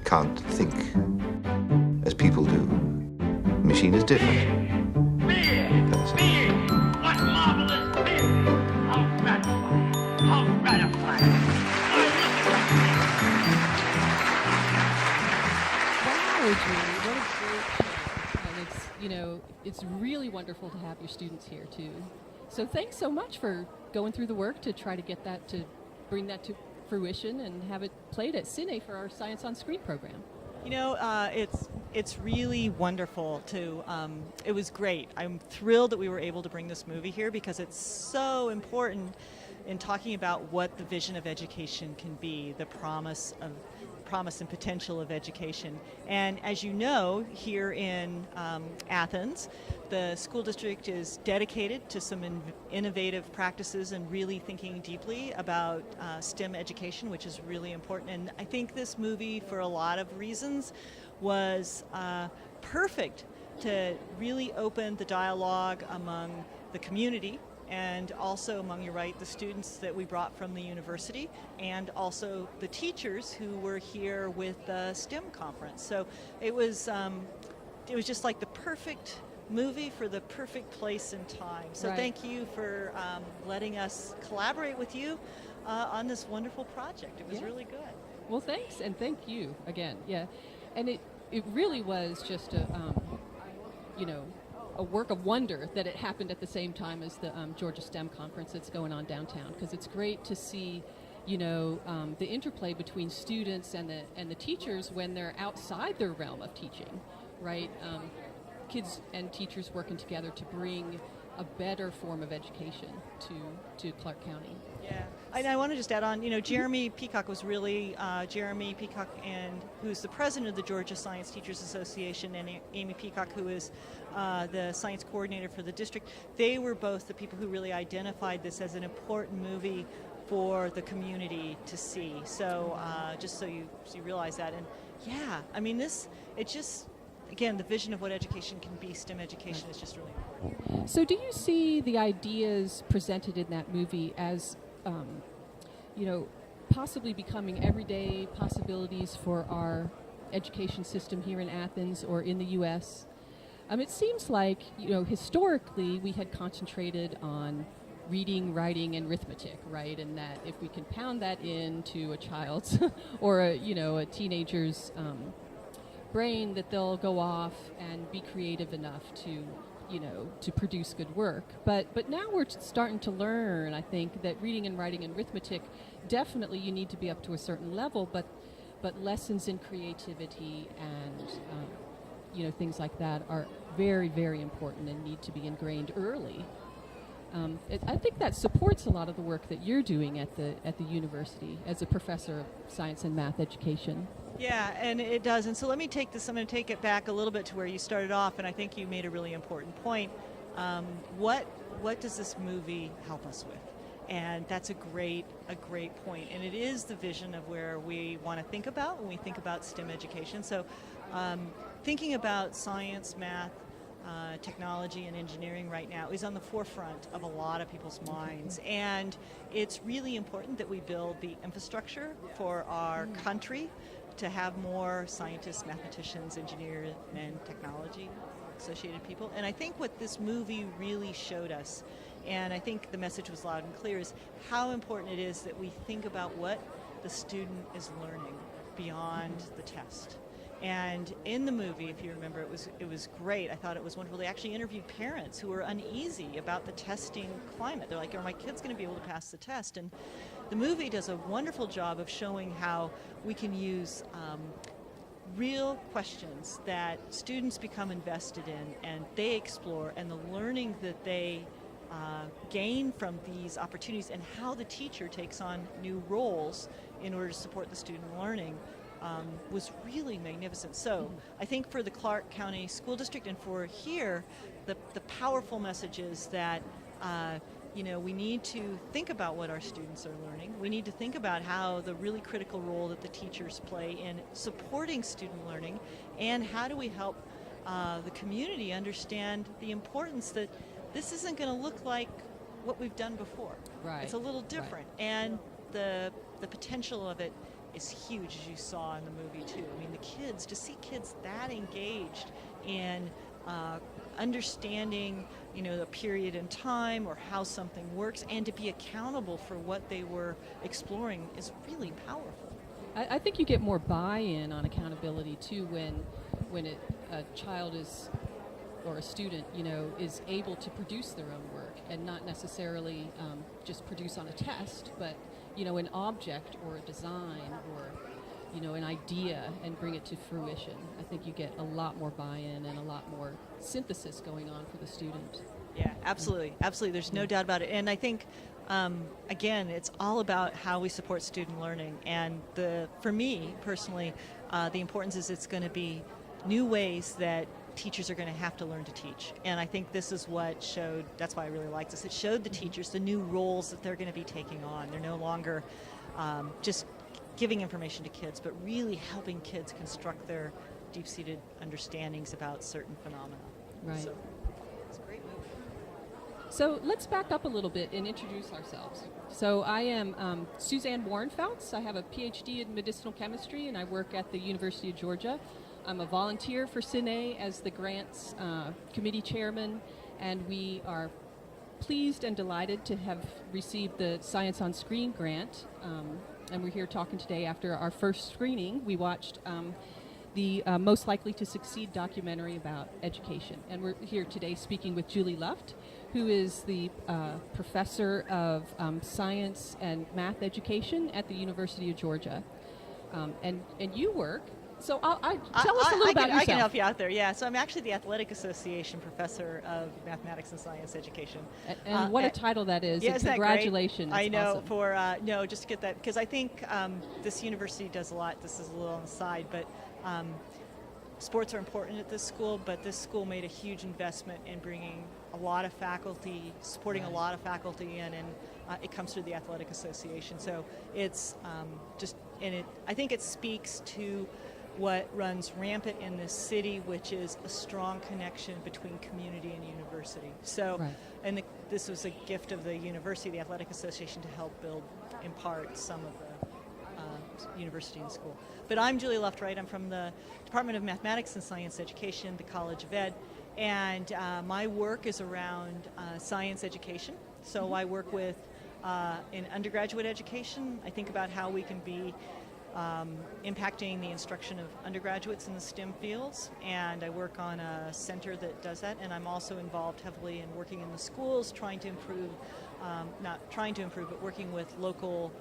can't think as people do. The machine is different. Being, what marvelous being! How gratifying! How gratifying! Wow, Julie, what a great show. And it's, it's really wonderful to have your students here too. So thanks so much for going through the work to try to get that, to bring that to fruition and have it played at Ciné for our Science on Screen program. It's really wonderful to, it was great. I'm thrilled that we were able to bring this movie here because it's so important in talking about what the vision of education can be, the promise and potential of education. And as you know, here in Athens, the school district is dedicated to some innovative practices and really thinking deeply about STEM education, which is really important. And I think this movie, for a lot of reasons, was perfect to really open the dialogue among the community and also among, you're right, the students that we brought from the university and also the teachers who were here with the STEM conference. So it was just like the perfect movie for the perfect place and time. So Right. Thank you for letting us collaborate with you on this wonderful project. It was really good. Well, thanks, and thank you again. Yeah, and it really was just a work of wonder that it happened at the same time as the Georgia STEM conference that's going on downtown, because it's great to see the interplay between students and the teachers when they're outside their realm of teaching, right? Kids and teachers working together to bring a better form of education to Clark County. Yeah, and I want to just add on, Jeremy Peacock was really, Jeremy Peacock, and who's the president of the Georgia Science Teachers Association, and Amy Peacock, who is the science coordinator for the district. They were both the people who really identified this as an important movie for the community to see. So just so you realize that. And yeah, I mean, again, the vision of what education can be, STEM education, is just really important. So do you see the ideas presented in that movie as, possibly becoming everyday possibilities for our education system here in Athens or in the U.S.? It seems like, historically we had concentrated on reading, writing, and arithmetic, right? And that if we can pound that into a child's or a teenager's brain, that they'll go off and be creative enough to produce good work. But now we're starting to learn, I think, that reading and writing and arithmetic, definitely you need to be up to a certain level, but lessons in creativity and things like that are very, very important and need to be ingrained early. I think that supports a lot of the work that you're doing at the university as a professor of science and math education. Yeah, and it does. And so let me take this, I'm going to take it back a little bit to where you started off, and I think you made a really important point. What does this movie help us with? And that's a great point. And it is the vision of where we want to think about when we think about STEM education. So thinking about science, math, technology, and engineering right now is on the forefront of a lot of people's minds. And it's really important that we build the infrastructure for our country to have more scientists, mathematicians, engineers, and technology associated people. And I think what this movie really showed us, and I think the message was loud and clear, is how important it is that we think about what the student is learning beyond the test. And in the movie, if you remember, it was great. I thought it was wonderful. They actually interviewed parents who were uneasy about the testing climate. They're like, are my kids going to be able to pass the test? And the movie does a wonderful job of showing how we can use real questions that students become invested in and they explore, and the learning that they gain from these opportunities, and how the teacher takes on new roles in order to support the student learning. Was really magnificent. So I think for the Clark County School District and for here, the powerful message is that we need to think about what our students are learning. We need to think about how the really critical role that the teachers play in supporting student learning, and how do we help the community understand the importance that this isn't going to look like what we've done before. Right. It's a little different, right. And the potential of it is huge, as you saw in the movie too. I mean, the kids, to see kids that engaged in understanding, a period in time or how something works, and to be accountable for what they were exploring is really powerful. I think you get more buy-in on accountability too when a child is, or a student, is able to produce their own work and not necessarily just produce on a test, but an object or a design or an idea and bring it to fruition. I think you get a lot more buy-in and a lot more synthesis going on for the student. Yeah, absolutely. There's no doubt about it. And I think, again, it's all about how we support student learning. And for me personally, the importance is it's going to be new ways that teachers are going to have to learn to teach. And I think this is what showed, that's why I really like this, it showed the teachers the new roles that they're going to be taking on. They're no longer just giving information to kids, but really helping kids construct their deep-seated understandings about certain phenomena. Right. So, it's a great movie. So let's back up a little bit and introduce ourselves. So I am Suzanne Warrenfelts. I have a PhD in medicinal chemistry, and I work at the University of Georgia. I'm a volunteer for Ciné as the grants committee chairman, and we are pleased and delighted to have received the Science on Screen grant. And we're here talking today after our first screening. We watched the Most Likely to Succeed documentary about education. And we're here today speaking with Julie Luft, who is the professor of science and math education at the University of Georgia. And you work. So tell us a little about yourself. I can help you out there, yeah. So I'm actually the Athletic Association Professor of Mathematics and Science Education. And what a title that is. Yeah, and congratulations. I know, awesome. just to get that, because I think this university does a lot. This is a little on the side, but sports are important at this school, but this school made a huge investment in bringing a lot of faculty, supporting a lot of faculty in, and it comes through the Athletic Association. So it's I think it speaks to what runs rampant in this city, which is a strong connection between community and university. So, and this was a gift of the university, the Athletic Association, to help build, in part, some of the university and school. But I'm Julie Luft, right? I'm from the Department of Mathematics and Science Education, the College of Ed, and my work is around science education. So I work with, in undergraduate education, I think about how we can be impacting the instruction of undergraduates in the STEM fields, and I work on a center that does that, and I'm also involved heavily in working in the schools, trying to improve, not trying to improve, but working with local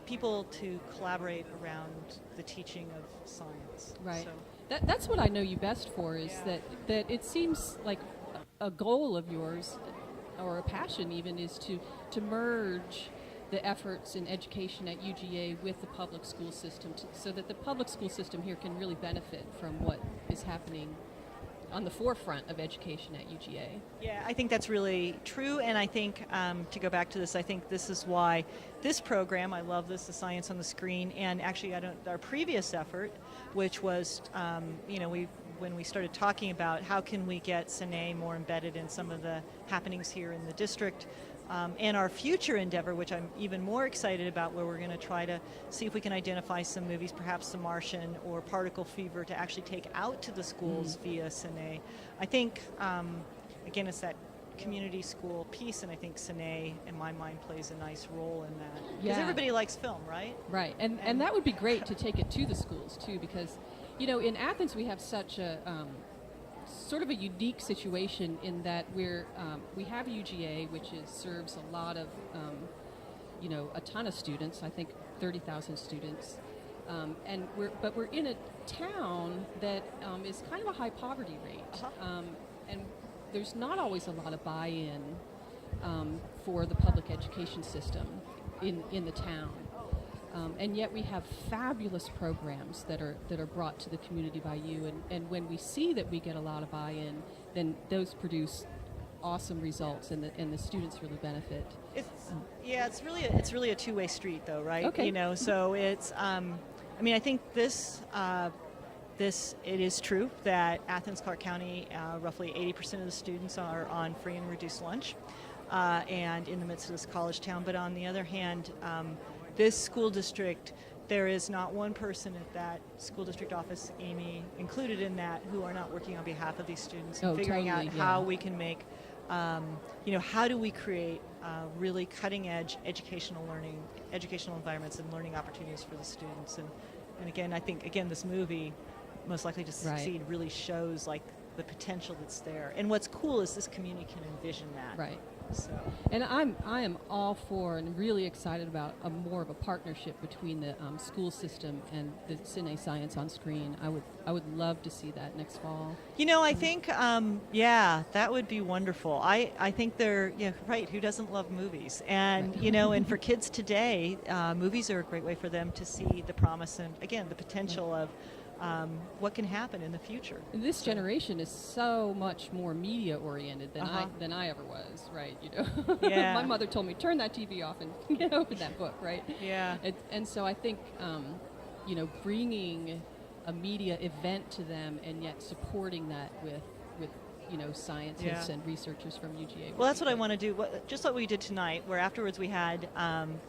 people to collaborate around the teaching of science. Right. So, that's what I know you best for, is that it seems like a goal of yours, or a passion even, is to merge the efforts in education at UGA with the public school system, so that the public school system here can really benefit from what is happening on the forefront of education at UGA. Yeah, I think that's really true, and I think, to go back to this, I think this is why this program, I love this, the Science on the Screen, and actually our previous effort, which was, when we started talking about how can we get Ciné more embedded in some of the happenings here in the district, and our future endeavor, which I'm even more excited about, where we're going to try to see if we can identify some movies, perhaps The Martian or Particle Fever, to actually take out to the schools via Ciné. I think, again, it's that community school piece, and I think Ciné, in my mind, plays a nice role in that. Because everybody likes film, right? Right, and that would be great to take it to the schools, too, because, in Athens we have such a sort of a unique situation in that we have UGA, which serves a lot of, a ton of students. I think 30,000 students, and we're in a town that is kind of a high poverty rate, and there's not always a lot of buy-in for the public education system in the town. And yet we have fabulous programs that are brought to the community by you, and when we see that we get a lot of buy-in, then those produce awesome results, and the students really benefit. It's really a two-way street, though, right? Okay. So it's I think this it is true that Athens, Clark County, roughly 80% of the students are on free and reduced lunch, and in the midst of this college town. But on the other hand, this school district there is not one person at that school district office, Amy included in that, who are not working on behalf of these students and figuring totally, out how we can make, how do we create really cutting-edge educational environments and learning opportunities for the students. And again, I think, this movie, most likely to succeed, really shows like the potential that's there. And what's cool is this community can envision that. Right. So. And I am all for and really excited about more of a partnership between the school system and the Ciné Science on Screen. I would love to see that next fall. I think, that would be wonderful. I think they're, right, who doesn't love movies? And, Right. And for kids today, movies are a great way for them to see the promise and, again, the potential of what can happen in the future. This generation is so much more media oriented than I ever was, right? Yeah. My mother told me, turn that TV off and open that book, right? Yeah. And so I think bringing a media event to them and yet supporting that with scientists and researchers from UGA. Well, that's what I want to do. Just like we did tonight, where afterwards we had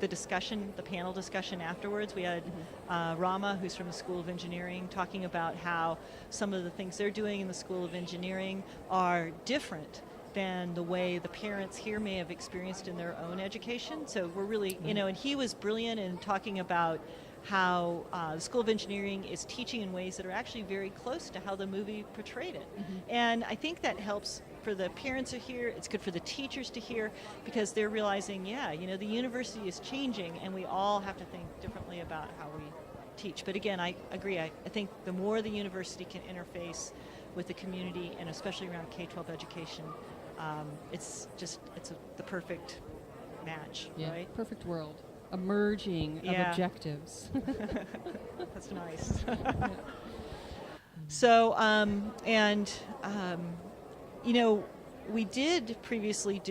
the panel discussion afterwards. We had Rama, who's from the School of Engineering, talking about how some of the things they're doing in the School of Engineering are different than the way the parents here may have experienced in their own education. So we're really, and he was brilliant in talking about how the School of Engineering is teaching in ways that are actually very close to how the movie portrayed it. And I think that helps for the parents to hear, it's good for the teachers to hear, because they're realizing, the university is changing and we all have to think differently about how we teach. But again, I agree. I think the more the university can interface with the community, and especially around K-12 education, it's the perfect match, right? Perfect world. A merging of objectives. That's nice. So, we did previously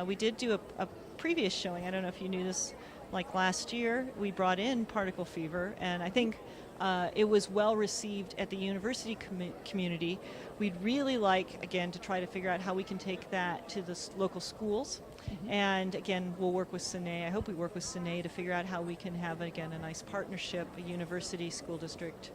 we did do a previous showing. I don't know if you knew this, like last year, we brought in particle fever, and I think it was well received at the university community. We'd really like, again, to try to figure out how we can take that to the local schools. And again, we'll work with Ciné. I hope we work with Ciné to figure out how we can have, again, a nice partnership, a university, school district,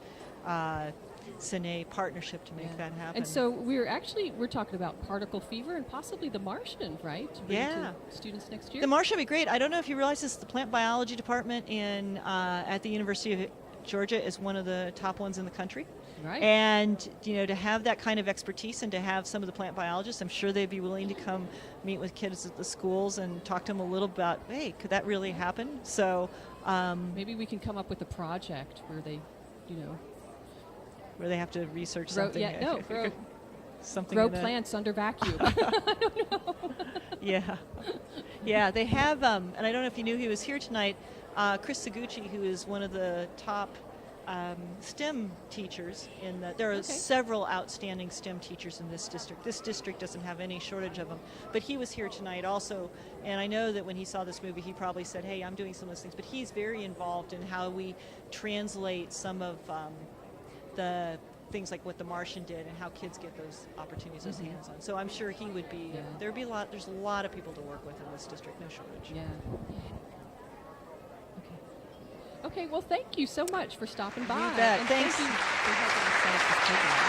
Ciné partnership to make that happen. And so we're talking about particle fever and possibly the Martian, right? To bring to students next year. The Martian would be great. I don't know if you realize this, the plant biology department at the University of Georgia is one of the top ones in the country. Right. And, to have that kind of expertise and to have some of the plant biologists, I'm sure they'd be willing to come meet with kids at the schools and talk to them a little about, hey, could that really happen? So maybe we can come up with a project where they, where they have to research something. Grow something plants under vacuum. I don't know. Yeah, they have, and I don't know if you knew he was here tonight, Chris Seguchi, who is one of the top STEM teachers there are several outstanding STEM teachers in this district. This district doesn't have any shortage of them, but he was here tonight also, and I know that when he saw this movie, he probably said, hey, I'm doing some of those things, but he's very involved in how we translate some of the things like what the Martian did and how kids get those opportunities, those hands-on. So I'm sure he would be, there's a lot of people to work with in this district, no shortage. Yeah. Okay, well, thank you so much for stopping by. You bet. And Thanks. Thank you for helping us set up this program.